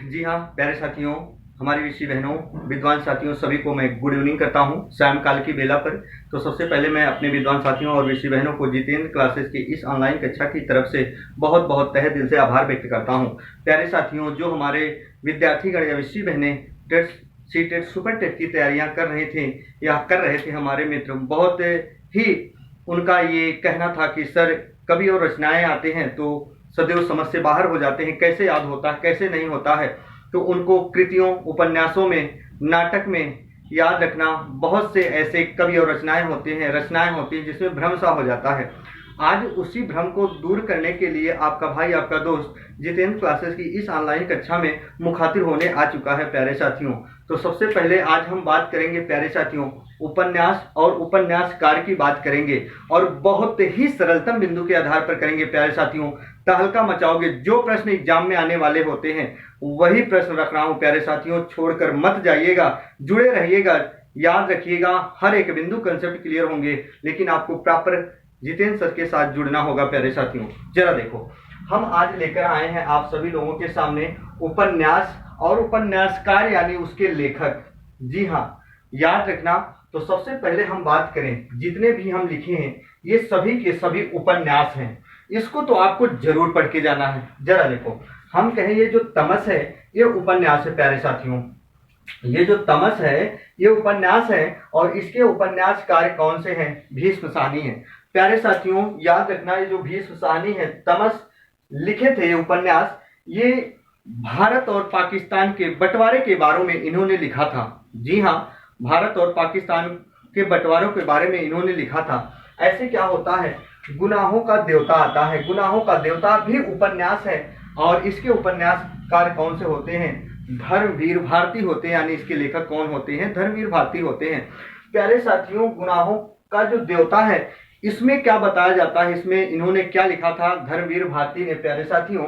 जी हाँ, प्यारे साथियों, हमारी ऋषि बहनों, विद्वान साथियों, सभी को मैं गुड इवनिंग करता हूँ सायंकाल की बेला पर। तो सबसे पहले मैं अपने विद्वान साथियों और ऋषि बहनों को जितेंद्र क्लासेस की इस ऑनलाइन कक्षा की तरफ से बहुत बहुत तहे दिल से आभार व्यक्त करता हूँ। प्यारे साथियों, जो हमारे विद्यार्थीगण या ऋषि बहनें TET, C TET, super TET की तैयारियां कर रहे थे या कर रहे थे, हमारे मित्र, बहुत ही उनका ये कहना था कि सर, कवि और रचनाएं आते हैं तो सदैव समझ से बाहर हो जाते हैं, कैसे याद होता है, कैसे नहीं होता है। तो उनको कृतियों, उपन्यासों में, नाटक में याद रखना, बहुत से ऐसे कवि और रचनाएं होती हैं जिसमें भ्रम सा हो जाता है। आज उसी भ्रम को दूर करने के लिए आपका भाई, आपका दोस्त जितेंद्र क्लासेस की इस ऑनलाइन कक्षा में मुखातिब होने आ चुका है प्यारे साथियों। तो सबसे पहले आज हम बात करेंगे प्यारे साथियों, उपन्यास और उपन्यासकार की बात करेंगे और बहुत ही सरलतम बिंदु के आधार पर करेंगे प्यारे साथियों। तहलका मचाओगे, जो प्रश्न एग्जाम में आने वाले होते हैं वही प्रश्न रख रहा हूं प्यारे साथियों, छोड़कर मत जाइएगा, जुड़े रहिएगा, याद रखिएगा, हर एक बिंदु कंसेप्ट क्लियर होंगे, लेकिन आपको प्रॉपर जितेंद्र सर के साथ जुड़ना होगा प्यारे साथियों। जरा देखो, हम आज लेकर आए हैं आप सभी लोगों के सामने उपन्यास और उपन्यासकार यानी उसके लेखक। जी हाँ, याद रखना। तो सबसे पहले हम बात करें, जितने भी हम लिखे हैं ये सभी के सभी उपन्यास हैं, इसको तो आपको जरूर पढ़ के जाना है। जरा देखो, हम कहें ये जो तमस है ये उपन्यास है प्यारे साथियों, ये जो तमस है ये उपन्यास है और इसके उपन्यासकार कौन से हैं? भीष्म साहनी है प्यारे साथियों। याद रखना, ये जो भीष्म साहनी है, तमस लिखे थे ये उपन्यास, ये भारत और पाकिस्तान के बंटवारे के बारे में इन्होंने लिखा था। जी हाँ, भारत और पाकिस्तान के बंटवारों के बारे में इन्होंने लिखा था। ऐसे क्या होता है, गुनाहों का देवता आता है, गुनाहों का देवता भी उपन्यास है और इसके उपन्यासकार कौन से होते हैं? धर्मवीर भारती होते हैं, यानी इसके लेखक कौन होते हैं? धर्मवीर भारती होते हैं प्यारे साथियों। गुनाहों का जो देवता है, इसमें क्या बताया जाता है, इसमें इन्होंने क्या लिखा था धर्मवीर भारती ने? प्यारे साथियों,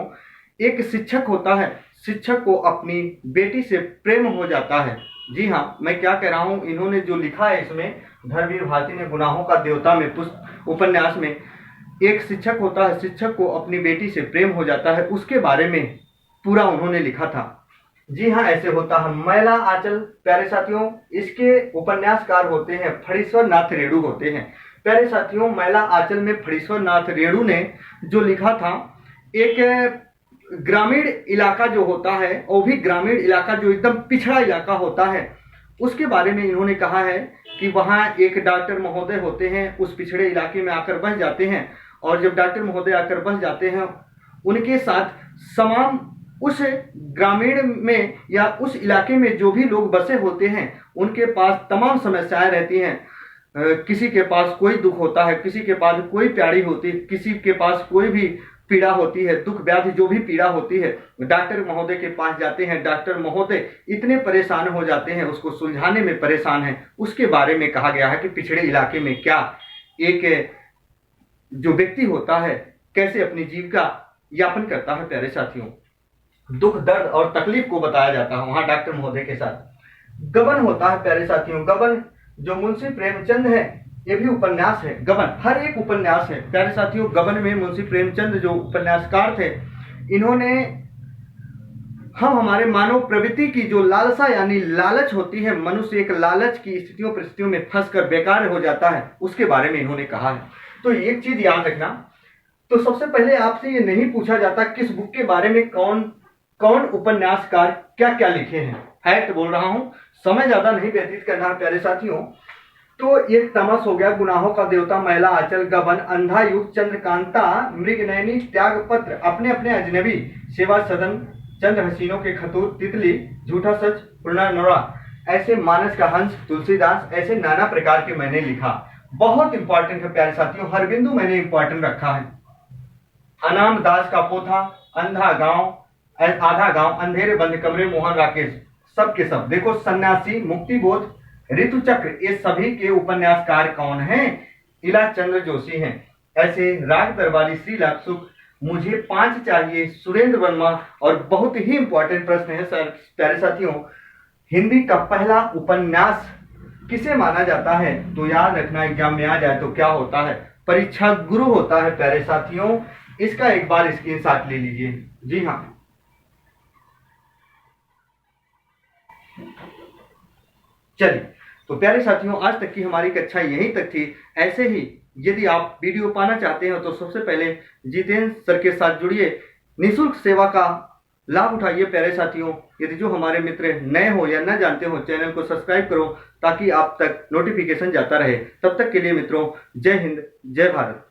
एक शिक्षक होता है, शिक्षक को अपनी बेटी से प्रेम हो जाता है। जी हाँ, मैं क्या कह रहा हूं, इन्होंने जो लिखा है इसमें धर्मवीर भारती ने गुनाहों का देवता में उपन्यास में, एक शिक्षक होता है, शिक्षक को अपनी बेटी से प्रेम हो जाता है, उसके बारे में पूरा उन्होंने लिखा था। जी हाँ, ऐसे होता है। मैला आंचल प्यारे साथियों, इसके उपन्यासकार होते हैं फणीश्वर नाथ रेणु होते हैं प्यारे साथियों। मैला आंचल में फणीश्वर नाथ रेणु ने जो लिखा था, एक ग्रामीण इलाका जो होता है, वो भी ग्रामीण इलाका जो एकदम पिछड़ा इलाका होता है, उसके बारे में इन्होंने कहा है कि वहाँ एक डॉक्टर महोदय होते हैं, उस पिछड़े इलाके में आकर बस जाते हैं और जब डॉक्टर महोदय आकर बस जाते हैं, उनके साथ तमाम उस ग्रामीण में या उस इलाके में जो भी लोग बसे होते हैं, उनके पास तमाम समस्याएं रहती हैं। किसी के पास कोई दुख होता है, किसी के पास कोई प्यारी होती है, किसी के पास कोई भी पीड़ा होती है, दुख व्याधि जो भी पीड़ा होती है, डॉक्टर महोदय के पास जाते हैं। डॉक्टर महोदय इतने परेशान हो जाते हैं, उसको सुलझाने में परेशान है। उसके बारे में कहा गया है कि पिछड़े इलाके में क्या एक जो व्यक्ति होता है कैसे अपनी जीविका यापन करता है प्यारे साथियों। दुख, दर्द और तकलीफ को बताया जाता है वहां डॉक्टर महोदय के साथ। गबन होता है प्यारे साथियों, गबन जो मुंशी प्रेमचंद है, ये भी उपन्यास है। गबन हर एक उपन्यास है प्यारे साथियों। गबन में मुंशी प्रेमचंद जो उपन्यासकार थे, इन्होंने हम हमारे मानव प्रवृत्ति की जो लालसा यानी लालच होती है, मनुष्य एक लालच की स्थितियों परिस्थितियों में फंसकर बेकार हो जाता है, उसके बारे में इन्होंने कहा है। तो एक चीज याद रखना, तो सबसे पहले आपसे ये नहीं पूछा जाता किस बुक के बारे में कौन कौन उपन्यासकार क्या क्या लिखे हैं, फैक्ट बोल रहा हूं, समय ज्यादा नहीं व्यतीत करना है प्यारे साथियों। तो ये तमस हो गया, गुनाहों का देवता, मैला आंचल, गबन, अंधा युग, चंद्रकांता, मृगनयनी, त्याग पत्र, अपने अपने अजनबी, सेवा सदन, चंद्र हसीनों के खतूत, तितली, झूठा सच, पुनर्नवा, ऐसे मानस का हंस, तुलसीदास, ऐसे नाना प्रकार के मैंने लिखा। बहुत इंपॉर्टेंट है प्यारे साथियों, हर बिंदु मैंने इंपॉर्टेंट रखा है। अनाम दास का पोथा, अंधा गांव, आधा गांव, अंधेरे बंद कमरे, मोहन राकेश, सब के सब। देखो, सन्यासी, मुक्ति बोध, ऋतु चक्र, ये सभी के उपन्यासकार कौन हैं? इला चंद्र जोशी हैं। ऐसे राग दरबारी, श्री लाभ सुख, मुझे 5 चाहिए, सुरेंद्र वर्मा। और बहुत ही इंपॉर्टेंट प्रश्न है सर प्यारे साथियों, हिंदी का पहला उपन्यास किसे माना जाता है? तो याद रखना, एग्जाम में आ जाए तो क्या होता है, परीक्षा गुरु होता है प्यारे साथियों। इसका एक बार स्क्रीनशॉट ले लीजिए। जी हाँ, चलिए, तो प्यारे साथियों, आज तक की हमारी कक्षा यहीं तक थी। ऐसे ही यदि आप वीडियो पाना चाहते हो तो सबसे पहले जितेंद्र सर के साथ जुड़िए, निःशुल्क सेवा का लाभ उठाइए। प्यारे साथियों, यदि जो हमारे मित्र नए हो या न जानते हो, चैनल को सब्सक्राइब करो ताकि आप तक नोटिफिकेशन जाता रहे। तब तक के लिए मित्रों, जय हिंद, जय भारत।